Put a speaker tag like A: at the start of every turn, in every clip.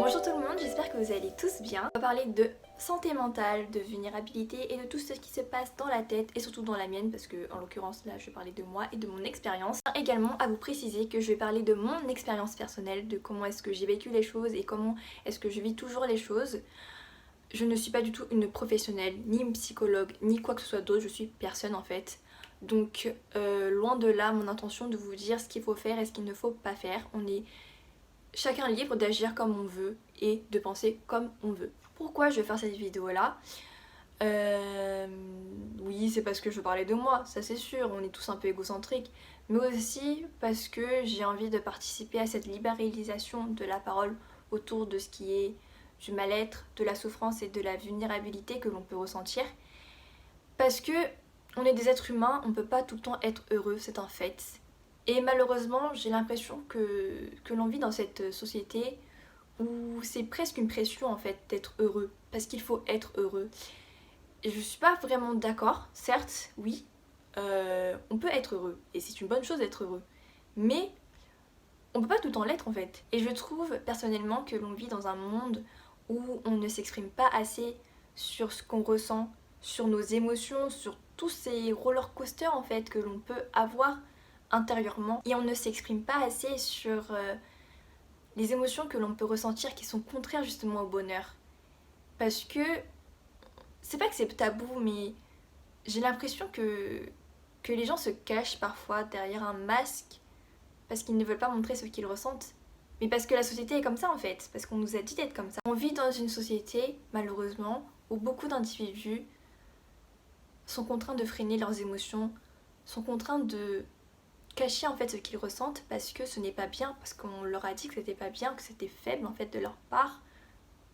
A: Bonjour tout le monde, j'espère que vous allez tous bien. On va parler de santé mentale, de vulnérabilité et de tout ce qui se passe dans la tête et surtout dans la mienne parce que en l'occurrence là je vais parler de moi et de mon expérience. Également à vous préciser que je vais parler de mon expérience personnelle, de comment est-ce que j'ai vécu les choses et comment est-ce que je vis toujours les choses. Je ne suis pas du tout une professionnelle, ni une psychologue, ni quoi que ce soit d'autre, je suis personne en fait. Donc loin de là mon intention de vous dire ce qu'il faut faire et ce qu'il ne faut pas faire. On est chacun libre d'agir comme on veut et de penser comme on veut. Pourquoi je vais faire cette vidéo là Oui, c'est parce que je veux parler de moi, ça c'est sûr, on est tous un peu égocentriques, mais aussi parce que j'ai envie de participer à cette libéralisation de la parole autour de ce qui est du mal-être, de la souffrance et de la vulnérabilité que l'on peut ressentir. Parce que on est des êtres humains, on ne peut pas tout le temps être heureux, c'est un fait. Et malheureusement, j'ai l'impression que l'on vit dans cette société où c'est presque une pression en fait d'être heureux, parce qu'il faut être heureux. Et je suis pas vraiment d'accord, certes, oui, on peut être heureux, et c'est une bonne chose d'être heureux, mais on peut pas tout le temps l'être en fait. Et je trouve personnellement que l'on vit dans un monde où on ne s'exprime pas assez sur ce qu'on ressent, sur nos émotions, sur tous ces roller coasters en fait que l'on peut avoir intérieurement, et on ne s'exprime pas assez sur les émotions que l'on peut ressentir qui sont contraires justement au bonheur. Parce que c'est pas que c'est tabou, mais j'ai l'impression que les gens se cachent parfois derrière un masque parce qu'ils ne veulent pas montrer ce qu'ils ressentent. Mais parce que la société est comme ça en fait, parce qu'on nous a dit d'être comme ça. On vit dans une société, malheureusement, où beaucoup d'individus sont contraints de freiner leurs émotions, sont contraints de cacher en fait ce qu'ils ressentent parce que ce n'est pas bien, parce qu'on leur a dit que c'était pas bien, que c'était faible en fait de leur part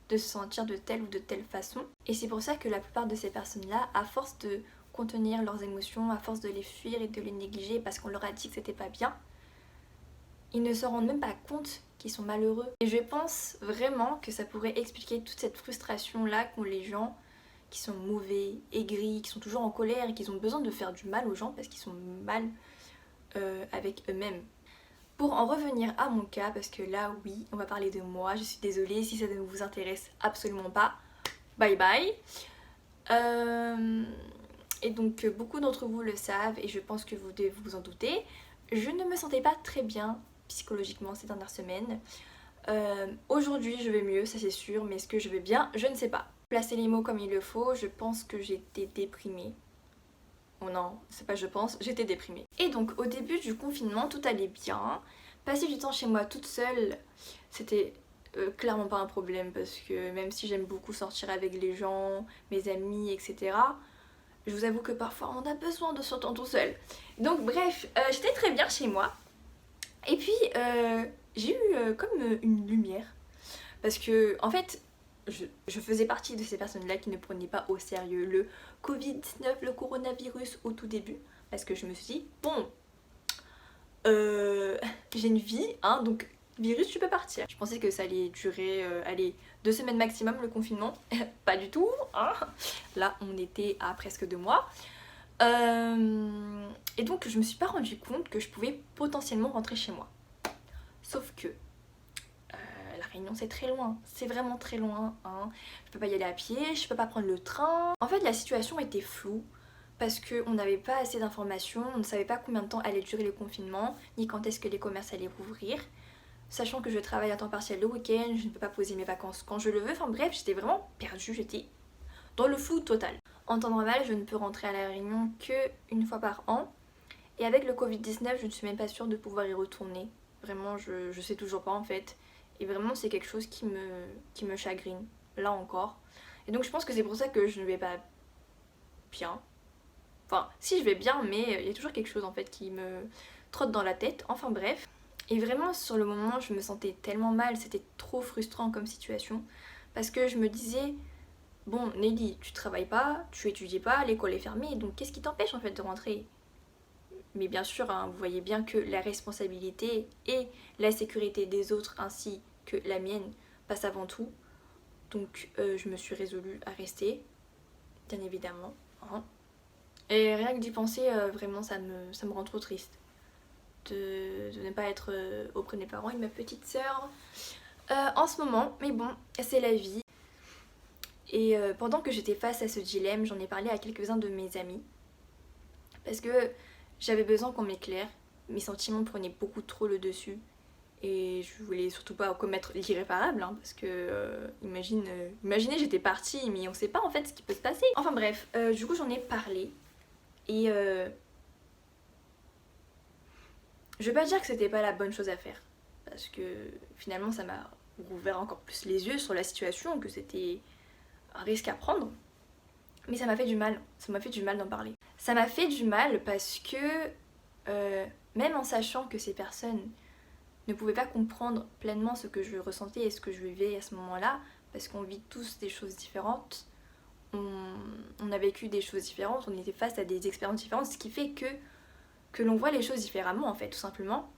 A: de se sentir de telle ou de telle façon. Et c'est pour ça que la plupart de ces personnes-là, à force de contenir leurs émotions, à force de les fuir et de les négliger parce qu'on leur a dit que c'était pas bien, ils ne se rendent même pas compte qu'ils sont malheureux. Et je pense vraiment que ça pourrait expliquer toute cette frustration-là qu'ont les gens qui sont mauvais, aigris, qui sont toujours en colère et qui ont besoin de faire du mal aux gens parce qu'ils sont mal avec eux-mêmes. Pour en revenir à mon cas, parce que là oui, on va parler de moi, je suis désolée si ça ne vous intéresse absolument pas, bye bye. Et donc beaucoup d'entre vous le savent et je pense que vous devez vous en douter, je ne me sentais pas très bien psychologiquement ces dernières semaines. Aujourd'hui je vais mieux, ça c'est sûr, mais est-ce que je vais bien? Je ne sais pas. Placer les mots comme il le faut, je pense que j'étais déprimée. Oh non, c'est pas je pense, j'étais déprimée. Et donc au début du confinement, tout allait bien. Passer du temps chez moi toute seule, c'était clairement pas un problème parce que même si j'aime beaucoup sortir avec les gens, mes amis, etc., je vous avoue que parfois on a besoin de ce temps tout seul. Donc bref, j'étais très bien chez moi. Et puis j'ai eu comme une lumière. Parce que en fait, je faisais partie de ces personnes-là qui ne prenaient pas au sérieux le Covid-19, le coronavirus au tout début. Parce que je me suis dit, bon, j'ai une vie, hein, donc virus, tu peux partir. Je pensais que ça allait durer, allez, 2 semaines maximum le confinement. Pas du tout, hein. Là, on était à presque 2 mois. Et donc, je me suis pas rendu compte que je pouvais potentiellement rentrer chez moi. Sauf que La Réunion c'est très loin, c'est vraiment très loin, hein. Je peux pas y aller à pied, je peux pas prendre le train. En fait la situation était floue parce qu'on n'avait pas assez d'informations, on ne savait pas combien de temps allait durer le confinement, ni quand est-ce que les commerces allaient rouvrir. Sachant que je travaille à temps partiel le week-end, je ne peux pas poser mes vacances quand je le veux, enfin bref, j'étais vraiment perdue, j'étais dans le flou total. En temps normal, je ne peux rentrer à La Réunion que une fois par an. Et avec le Covid-19, je ne suis même pas sûre de pouvoir y retourner. Vraiment, je sais toujours pas en fait. Et vraiment, c'est quelque chose qui me chagrine, là encore. Et donc, je pense que c'est pour ça que je ne vais pas bien. Enfin, si je vais bien, mais il y a toujours quelque chose en fait qui me trotte dans la tête. Enfin, bref. Et vraiment, sur le moment, je me sentais tellement mal. C'était trop frustrant comme situation. Parce que je me disais, bon, Nelly, tu travailles pas, tu étudies pas, l'école est fermée. Donc, qu'est-ce qui t'empêche en fait de rentrer? Mais bien sûr, hein, vous voyez bien que la responsabilité et la sécurité des autres ainsi que la mienne passe avant tout. Donc je me suis résolue à rester, bien évidemment. Hein. Et rien que d'y penser, vraiment ça me rend trop triste. De ne pas être auprès de mes parents et de ma petite sœur. En ce moment, mais bon, c'est la vie. Et pendant que j'étais face à ce dilemme, j'en ai parlé à quelques-uns de mes amis. Parce que j'avais besoin qu'on m'éclaire. Mes sentiments prenaient beaucoup trop le dessus. Et je voulais surtout pas commettre l'irréparable, hein, parce que imaginez j'étais partie, mais on sait pas en fait ce qui peut se passer. Enfin bref, du coup j'en ai parlé. Et je vais pas dire que c'était pas la bonne chose à faire. Parce que finalement ça m'a ouvert encore plus les yeux sur la situation, que c'était un risque à prendre. Mais ça m'a fait du mal. Ça m'a fait du mal d'en parler. Ça m'a fait du mal parce que même en sachant que ces personnes ne pouvaient pas comprendre pleinement ce que je ressentais et ce que je vivais à ce moment-là, parce qu'on vit tous des choses différentes, on a vécu des choses différentes, on était face à des expériences différentes, ce qui fait que l'on voit les choses différemment en fait, tout simplement.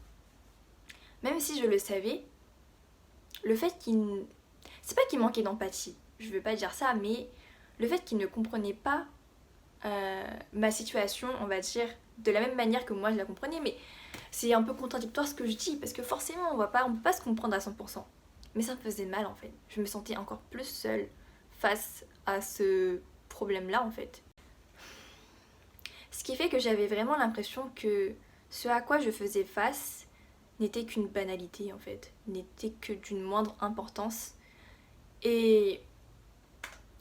A: Même si je le savais, le fait qu'il... C'est pas qu'il manquait d'empathie, je veux pas dire ça, mais le fait qu'il ne comprenait pas ma situation, on va dire, de la même manière que moi je la comprenais, mais c'est un peu contradictoire ce que je dis, parce que forcément on peut pas se comprendre à 100%. Mais ça me faisait mal en fait. Je me sentais encore plus seule face à ce problème-là en fait. Ce qui fait que j'avais vraiment l'impression que ce à quoi je faisais face n'était qu'une banalité en fait, n'était que d'une moindre importance. Et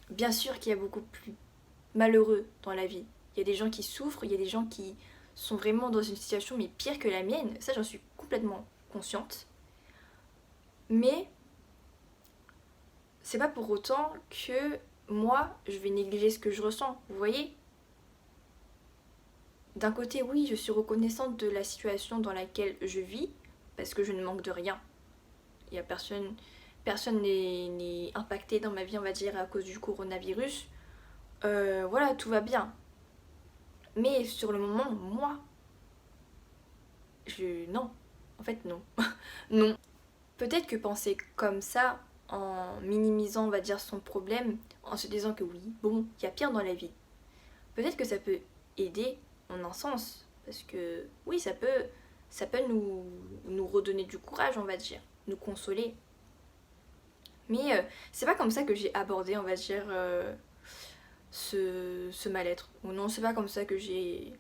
A: bien sûr qu'il y a beaucoup plus malheureux dans la vie. Il y a des gens qui souffrent, il y a des gens qui sont vraiment dans une situation mais pire que la mienne. Ça, j'en suis complètement consciente. Mais c'est pas pour autant que moi, je vais négliger ce que je ressens. Vous voyez? D'un côté, oui, je suis reconnaissante de la situation dans laquelle je vis parce que je ne manque de rien. Il y a personne n'est impacté dans ma vie, on va dire, à cause du coronavirus. Voilà, tout va bien. Mais sur le moment, moi, non. En fait, non. Non. Peut-être que penser comme ça, en minimisant, on va dire, son problème, en se disant que oui, bon, il y a pire dans la vie. Peut-être que ça peut aider en un sens. Parce que oui, ça peut nous redonner du courage, on va dire. Nous consoler. Mais c'est pas comme ça que j'ai abordé, on va dire, ce mal-être. Ou non, c'est pas comme ça que j'ai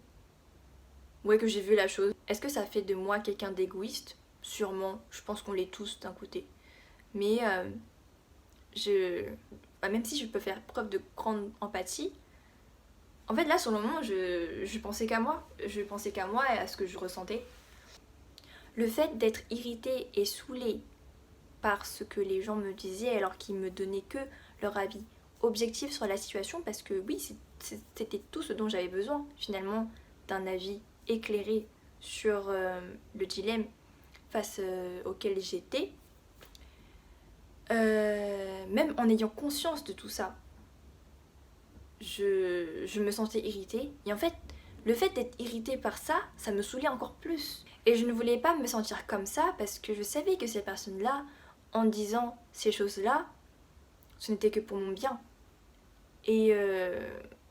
A: vu la chose. Est-ce que ça fait de moi quelqu'un d'égoïste? Sûrement, je pense qu'on l'est tous d'un côté. Mais je... même si je peux faire preuve de grande empathie, en fait là sur le moment je pensais qu'à moi. Je pensais qu'à moi et à ce que je ressentais. Le fait d'être irritée et saoulée par ce que les gens me disaient alors qu'ils me donnaient que leur avis objectif sur la situation, parce que oui, c'était tout ce dont j'avais besoin finalement, d'un avis éclairé sur le dilemme face auquel j'étais. Même en ayant conscience de tout ça, je me sentais irritée. Et en fait, le fait d'être irritée par ça, ça me saoulait encore plus. Et je ne voulais pas me sentir comme ça parce que je savais que ces personnes-là, en disant ces choses-là, ce n'était que pour mon bien. Et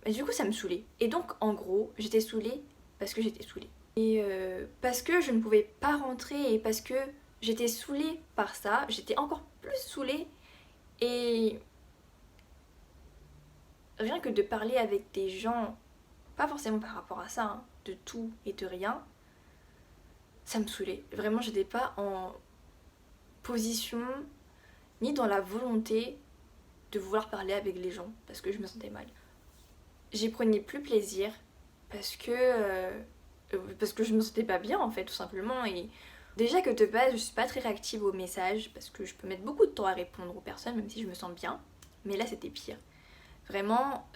A: du coup, ça me saoulait. Et donc, en gros, j'étais saoulée parce que j'étais saoulée. Et parce que je ne pouvais pas rentrer et parce que j'étais saoulée par ça, j'étais encore plus saoulée. Et rien que de parler avec des gens, pas forcément par rapport à ça, hein, de tout et de rien, ça me saoulait. Vraiment, j'étais pas en position ni dans la volonté de vouloir parler avec les gens parce que je me sentais mal. J'y prenais plus plaisir parce que je me sentais pas bien en fait, tout simplement. Et déjà que de base, je suis pas très réactive aux messages parce que je peux mettre beaucoup de temps à répondre aux personnes, même si je me sens bien. Mais là, c'était pire. Vraiment,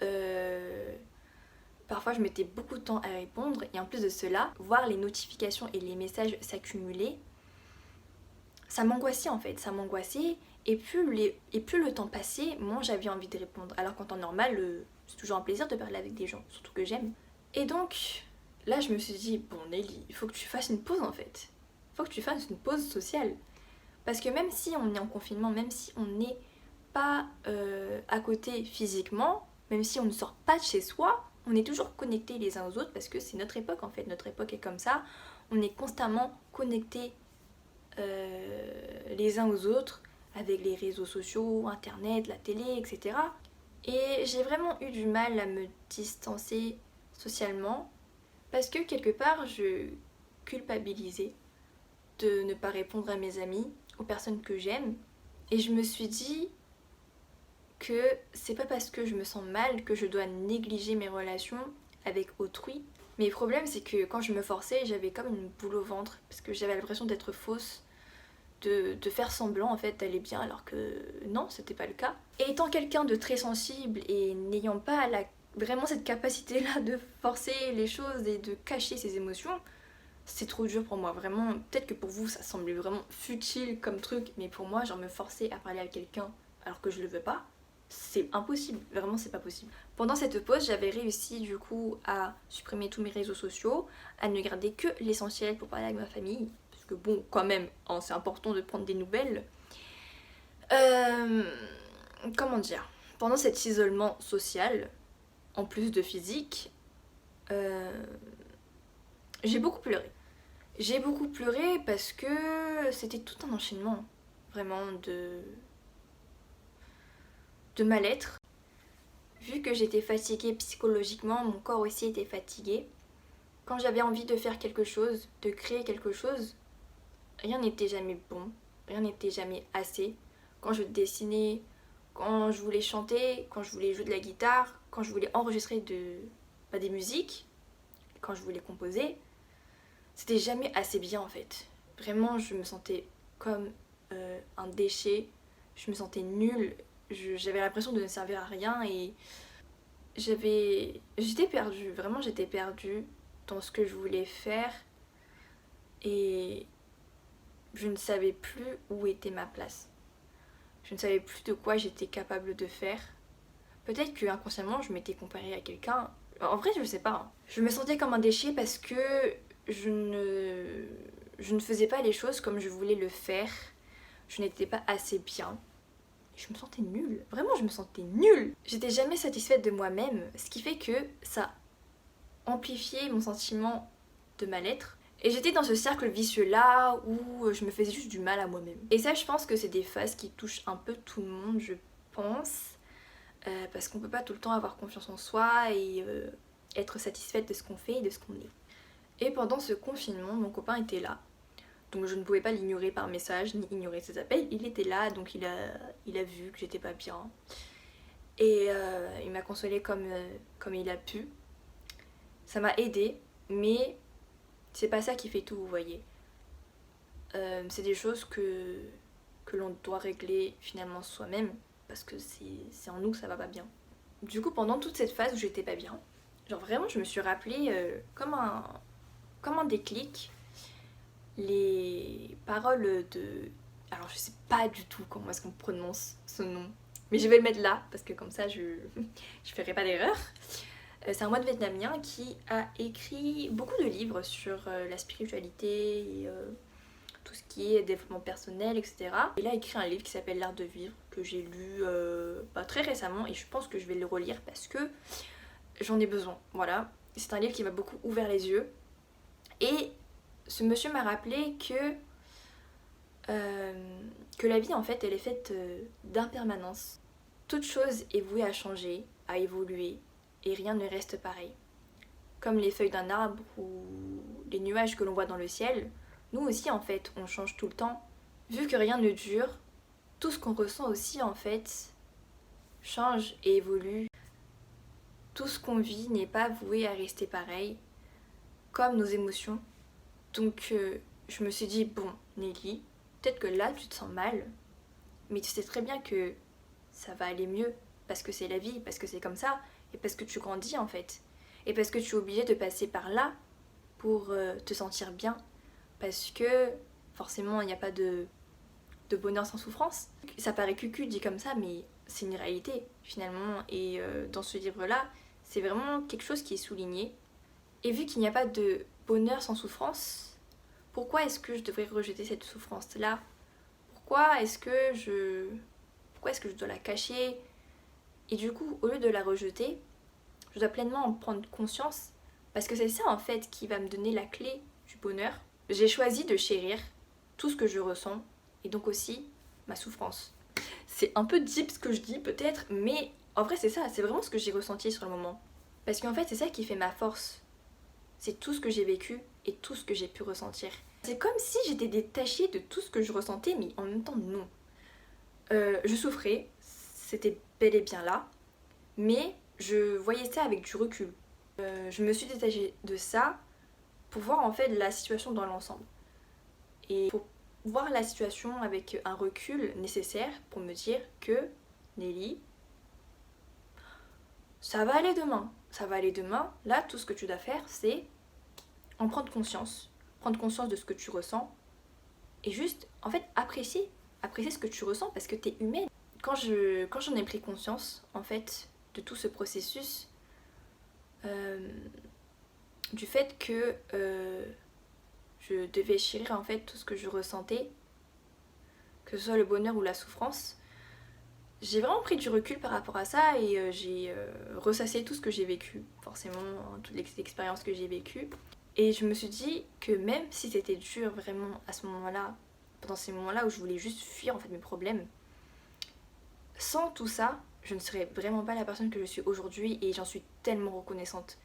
A: parfois je mettais beaucoup de temps à répondre et en plus de cela, voir les notifications et les messages s'accumuler, ça m'angoissait en fait, ça m'angoissait et plus le temps passait, moins j'avais envie de répondre. Alors qu'en temps normal, c'est toujours un plaisir de parler avec des gens, surtout que j'aime. Et donc, là je me suis dit, bon Nelly, il faut que tu fasses une pause en fait. Il faut que tu fasses une pause sociale. Parce que même si on est en confinement, même si on n'est pas à côté physiquement, même si on ne sort pas de chez soi, on est toujours connectés les uns aux autres parce que c'est notre époque en fait. Notre époque est comme ça. On est constamment connectés les uns aux autres avec les réseaux sociaux, internet, la télé, etc. Et j'ai vraiment eu du mal à me distancer socialement parce que quelque part je culpabilisais de ne pas répondre à mes amis, aux personnes que j'aime. Et je me suis dit que c'est pas parce que je me sens mal que je dois négliger mes relations avec autrui. Mais le problème c'est que quand je me forçais, j'avais comme une boule au ventre parce que j'avais l'impression d'être fausse, de faire semblant en fait d'aller bien alors que non, c'était pas le cas. Et étant quelqu'un de très sensible et n'ayant pas vraiment cette capacité là de forcer les choses et de cacher ses émotions, c'est trop dur pour moi, vraiment. Peut-être que pour vous ça semble vraiment futile comme truc, mais pour moi, genre me forcer à parler à quelqu'un alors que je le veux pas, c'est impossible, vraiment c'est pas possible. Pendant cette pause, j'avais réussi du coup à supprimer tous mes réseaux sociaux, à ne garder que l'essentiel pour parler avec ma famille, parce que bon, quand même, hein, c'est important de prendre des nouvelles. Comment dire? Pendant cet isolement social, en plus de physique, j'ai beaucoup pleuré. J'ai beaucoup pleuré parce que c'était tout un enchaînement, vraiment, de mal-être. Vu que j'étais fatiguée psychologiquement, mon corps aussi était fatigué. Quand j'avais envie de faire quelque chose, de créer quelque chose, rien n'était jamais bon, rien n'était jamais assez. Quand je dessinais, quand je voulais chanter, quand je voulais jouer de la guitare, quand je voulais enregistrer des musiques, quand je voulais composer, c'était jamais assez bien en fait. Vraiment, je me sentais comme un déchet, je me sentais nulle, j'avais l'impression de ne servir à rien et j'étais perdue, vraiment j'étais perdue dans ce que je voulais faire et je ne savais plus où était ma place. Je ne savais plus de quoi j'étais capable de faire. Peut-être que inconsciemment je m'étais comparée à quelqu'un. En vrai, je sais pas, hein. Je me sentais comme un déchet parce que je ne faisais pas les choses comme je voulais le faire. Je n'étais pas assez bien. Je me sentais nulle. Vraiment, je me sentais nulle. J'étais jamais satisfaite de moi-même, ce qui fait que ça amplifiait mon sentiment de mal-être. Et j'étais dans ce cercle vicieux là où je me faisais juste du mal à moi-même. Et ça, je pense que c'est des phases qui touchent un peu tout le monde, je pense. Parce qu'on peut pas tout le temps avoir confiance en soi et être satisfaite de ce qu'on fait et de ce qu'on est. Et pendant ce confinement, mon copain était là. Donc je ne pouvais pas l'ignorer par message, ni ignorer ses appels. Il était là, donc il a vu que j'étais pas bien. Et il m'a consolée comme il a pu. Ça m'a aidée, mais c'est pas ça qui fait tout, vous voyez. C'est des choses que l'on doit régler finalement soi-même, parce que c'est en nous que ça va pas bien. Du coup, pendant toute cette phase où j'étais pas bien, genre vraiment je me suis rappelé comme un déclic les paroles de... Alors je sais pas du tout comment est-ce qu'on prononce ce nom, mais je vais le mettre là parce que comme ça je ferai pas d'erreur. C'est un moine vietnamien qui a écrit beaucoup de livres sur la spiritualité et tout ce qui est développement personnel, etc. Il a écrit un livre qui s'appelle L'Art de Vivre, que j'ai lu très récemment et je pense que je vais le relire parce que j'en ai besoin. Voilà, c'est un livre qui m'a beaucoup ouvert les yeux. Et ce monsieur m'a rappelé que la vie en fait elle est faite d'impermanence. Toute chose est vouée à changer, à évoluer et rien ne reste pareil. Comme les feuilles d'un arbre ou les nuages que l'on voit dans le ciel, nous aussi en fait on change tout le temps. Vu que rien ne dure, tout ce qu'on ressent aussi en fait change et évolue. Tout ce qu'on vit n'est pas voué à rester pareil, comme nos émotions. Donc je me suis dit, bon Nelly, peut-être que là tu te sens mal, mais tu sais très bien que ça va aller mieux, parce que c'est la vie, parce que c'est comme ça, et parce que tu grandis en fait. Et parce que tu es obligé de passer par là pour te sentir bien. Parce que forcément il n'y a pas de bonheur sans souffrance. Ça paraît cucu dit comme ça, mais c'est une réalité finalement. Et dans ce livre-là, c'est vraiment quelque chose qui est souligné. Et vu qu'il n'y a pas de bonheur sans souffrance, pourquoi est-ce que je devrais rejeter cette souffrance-là? Pourquoi est-ce que je dois la cacher? Et du coup, au lieu de la rejeter, je dois pleinement en prendre conscience parce que c'est ça en fait qui va me donner la clé du bonheur. J'ai choisi de chérir tout ce que je ressens et donc aussi ma souffrance. C'est un peu deep ce que je dis peut-être, mais en vrai c'est ça, c'est vraiment ce que j'ai ressenti sur le moment. Parce qu'en fait c'est ça qui fait ma force. C'est tout ce que j'ai vécu et tout ce que j'ai pu ressentir. C'est comme si j'étais détachée de tout ce que je ressentais, mais en même temps non. Je souffrais, c'était bel et bien là, mais je voyais ça avec du recul. Je me suis détachée de ça pour voir en fait la situation dans l'ensemble. Et pour voir la situation avec un recul nécessaire pour me dire que Nelly, ça va aller demain. Ça va aller demain. Là, tout ce que tu dois faire, c'est en prendre conscience. Prendre conscience de ce que tu ressens. Et juste, en fait, apprécier. Apprécier ce que tu ressens parce que t'es humaine. Quand j'en ai pris conscience, en fait, de tout ce processus, du fait que je devais chérir en fait tout ce que je ressentais, que ce soit le bonheur ou la souffrance, j'ai vraiment pris du recul par rapport à ça et j'ai ressassé tout ce que j'ai vécu, forcément, toutes les expériences que j'ai vécues. Et je me suis dit que même si c'était dur vraiment à ce moment-là, pendant ces moments-là où je voulais juste fuir en fait mes problèmes, sans tout ça, je ne serais vraiment pas la personne que je suis aujourd'hui et j'en suis tellement reconnaissante.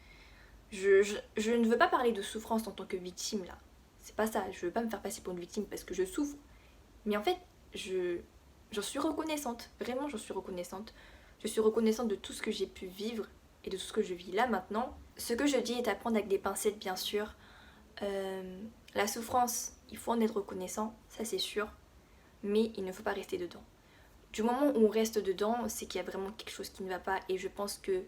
A: Je ne veux pas parler de souffrance en tant que victime là, c'est pas ça, je veux pas me faire passer pour une victime parce que je souffre, mais en fait, j'en suis reconnaissante, vraiment j'en suis reconnaissante. Je suis reconnaissante de tout ce que j'ai pu vivre et de tout ce que je vis là maintenant. Ce que je dis est à prendre avec des pincettes bien sûr. La souffrance, il faut en être reconnaissant, ça c'est sûr, mais il ne faut pas rester dedans. Du moment où on reste dedans, c'est qu'il y a vraiment quelque chose qui ne va pas et je pense que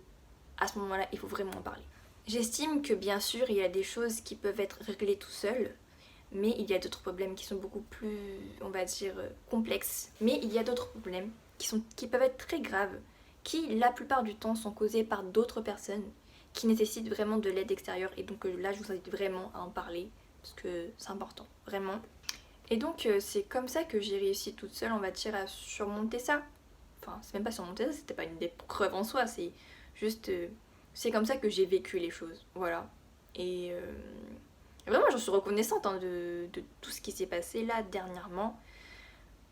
A: à ce moment-là, il faut vraiment en parler. J'estime que bien sûr, il y a des choses qui peuvent être réglées tout seul, mais il y a d'autres problèmes qui sont beaucoup plus, on va dire, complexes. Mais il y a d'autres problèmes qui peuvent être très graves, qui la plupart du temps sont causés par d'autres personnes, qui nécessitent vraiment de l'aide extérieure. Et donc là, je vous invite vraiment à en parler, parce que c'est important, vraiment. Et donc c'est comme ça que j'ai réussi toute seule, on va dire, à surmonter ça. Enfin, c'est même pas surmonter ça, c'était pas une épreuve en soi, c'est juste... c'est comme ça que j'ai vécu les choses, voilà. Et vraiment, j'en suis reconnaissante hein, de tout ce qui s'est passé là dernièrement.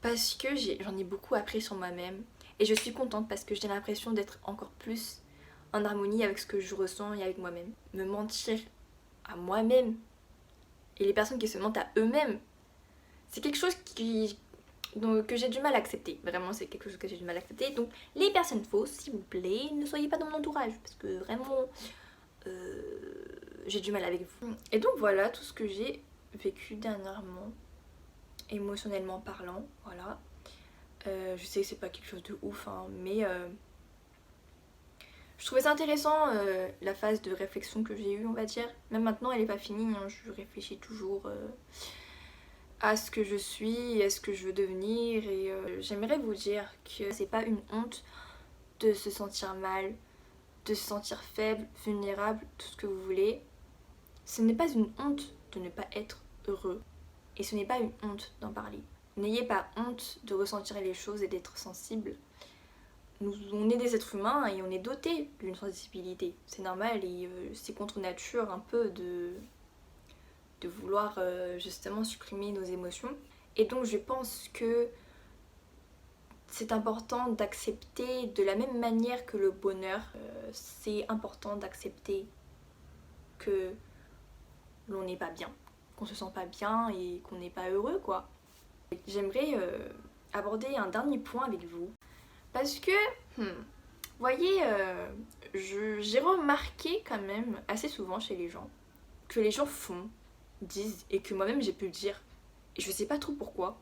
A: Parce que j'en ai beaucoup appris sur moi-même. Et je suis contente parce que j'ai l'impression d'être encore plus en harmonie avec ce que je ressens et avec moi-même. Me mentir à moi-même et les personnes qui se mentent à eux-mêmes, c'est quelque chose que j'ai du mal à accepter. Vraiment, c'est quelque chose que j'ai du mal à accepter. Donc, les personnes fausses, s'il vous plaît, ne soyez pas dans mon entourage. Parce que vraiment, j'ai du mal avec vous. Et donc, voilà tout ce que j'ai vécu dernièrement, émotionnellement parlant. Voilà. Je sais que c'est pas quelque chose de ouf, hein, mais je trouvais ça intéressant, la phase de réflexion que j'ai eue, on va dire. Même maintenant, elle est pas finie, hein, je réfléchis toujours à ce que je suis, à ce que je veux devenir et j'aimerais vous dire que c'est pas une honte de se sentir mal, de se sentir faible, vulnérable, tout ce que vous voulez. Ce n'est pas une honte de ne pas être heureux et ce n'est pas une honte d'en parler. N'ayez pas honte de ressentir les choses et d'être sensible. On est des êtres humains et on est dotés d'une sensibilité. C'est normal et c'est contre nature un peu de vouloir justement supprimer nos émotions. Et donc je pense que c'est important d'accepter de la même manière que le bonheur. C'est important d'accepter que l'on n'est pas bien, qu'on se sent pas bien et qu'on n'est pas heureux quoi. J'aimerais aborder un dernier point avec vous. Parce que, voyez, j'ai remarqué quand même assez souvent chez les gens que les gens font, disent et que moi-même j'ai pu le dire et je sais pas trop pourquoi.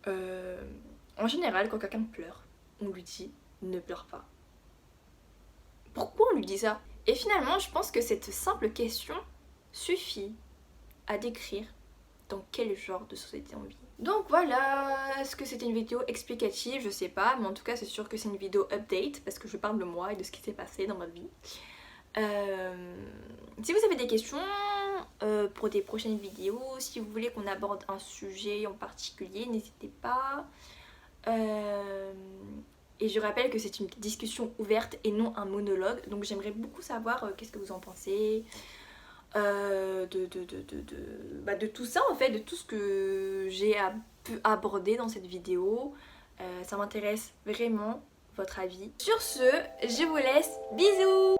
A: En général, quand quelqu'un pleure, on lui dit ne pleure pas. Pourquoi on lui dit ça? Et finalement, je pense que cette simple question suffit à décrire dans quel genre de société on vit. Donc voilà, est-ce que c'était une vidéo explicative? Je sais pas, mais en tout cas c'est sûr que c'est une vidéo update parce que je parle de moi et de ce qui s'est passé dans ma vie. Si vous avez des questions pour des prochaines vidéos, si vous voulez qu'on aborde un sujet en particulier, n'hésitez pas. Et je rappelle que c'est une discussion ouverte et non un monologue, donc j'aimerais beaucoup savoir qu'est-ce que vous en pensez. De tout ça en fait, de tout ce que j'ai pu aborder dans cette vidéo. Ça m'intéresse vraiment votre avis. Sur ce, je vous laisse. Bisous!